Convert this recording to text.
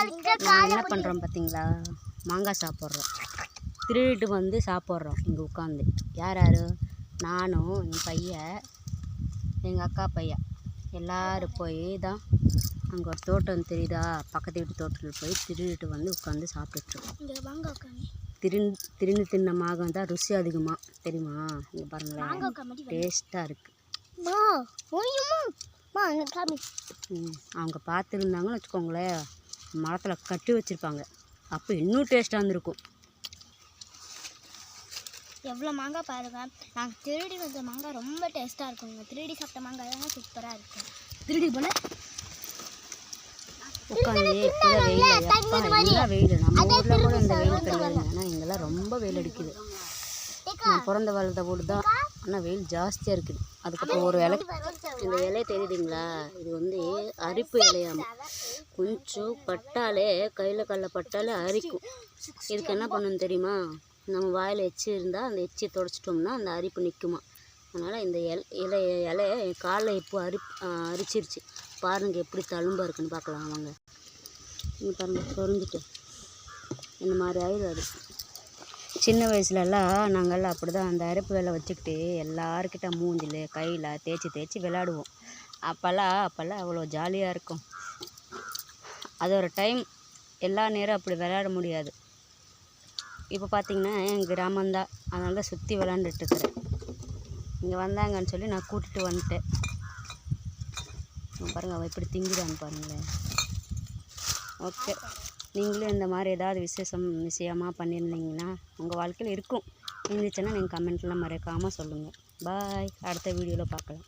என்ன பண்ணுறோம் பார்த்தீங்களா? மாங்காய் சாப்பிட்றோம். திருடிட்டு வந்து சாப்பிட்றோம் இங்கே உட்காந்து. யார் யார்? நானும் என் பையன், எங்கள் அக்கா பையன் எல்லோரும் போய் தான் அங்கே ஒரு தோட்டம் தெரியுதா, பக்கத்து வீட்டு தோட்டத்தில் போய் திருடிட்டு வந்து உட்காந்து சாப்பிட்டுட்ருக்கோம். திரிந்து தின்ன மாங்காய் தான் ருசி அதிகமாக, தெரியுமா? இங்கே பாருங்களேன், டேஸ்ட்டாக இருக்குது. அவங்க பார்த்துருந்தாங்கன்னு வச்சுக்கோங்களேன், மரத்தில் கட்டி வச்சுருப்பாங்க, அப்போ இன்னும் டேஸ்ட்டாக இருந்திருக்கும். எவ்வளோ மாங்காய் பாருங்க. நாங்கள் திருடி வந்த மாங்காய் ரொம்ப டேஸ்ட்டாக இருக்குங்க. திருடி சாப்பிட்ட மாங்காய் தான் சூப்பராக இருக்கும். திருடி போல உட்காந்து இப்போ தான் வெயில், எப்போ எல்லாம் வெயில். நம்ம ஊரில் கூட இந்த வெயில் கிடையாது, ஆனால் இங்கெல்லாம் ரொம்ப வெயில் அடிக்குது. நான் பிறந்த வளர்ந்த ஊர் தான், ஆனால் வெயில் ஜாஸ்தியாக இருக்குது. அதுக்கப்புறம் ஒரு இலை, இந்த இலை தெரியுதுங்களா, இது வந்து அரிப்பு இலையாமா. கொஞ்சம் பட்டாலே, கையில் கல்ல பட்டாலே அரிக்கும். இதுக்கு என்ன பண்ணணும் தெரியுமா? நம்ம வாயில் எச்சி இருந்தால் அந்த எச்சியை துடைச்சிட்டோம்னா அந்த அரிப்பு நிற்குமா. அதனால் இந்த இலையை காலில் இப்போ அரிச்சிருச்சு பாருங்கள், எப்படி தழும்பாக இருக்குன்னு பார்க்கலாம் வாங்க. இங்கே பாருங்கள், சொரிஞ்சிட்டு இந்த மாதிரி ஆயிடும். அது சின்ன வயசுலலாம் நாங்கள்லாம் அப்படி தான் அந்த அரிப்பு வேலை வச்சுக்கிட்டு எல்லாருக்கிட்ட மூஞ்சில் கையில் தேய்ச்சி விளையாடுவோம். அப்போல்லாம் அவ்வளோ ஜாலியாக இருக்கும். அது ஒரு டைம், எல்லா நேரம் அப்படி விளையாட முடியாது. இப்போ பார்த்திங்கன்னா என் கிராமந்தான், அதனால தான் சுற்றி விளாண்டுட்டுருக்குறேன். இங்கே வந்தாங்கன்னு சொல்லி நான் கூட்டிகிட்டு வந்துட்டேன். பாருங்கள் அவள் எப்படி திங்குறான்னு பாருங்களேன். ஓகே, நீங்களும் இந்த மாதிரி ஏதாவது விஷயமாக பண்ணியிருந்தீங்கன்னா உங்கள் வாழ்க்கையில் இருந்துச்சுன்னா நீங்கள் கமெண்ட்லாம் மறக்காமல் சொல்லுங்கள். பாய், அடுத்த வீடியோவில் பார்க்கலாம்.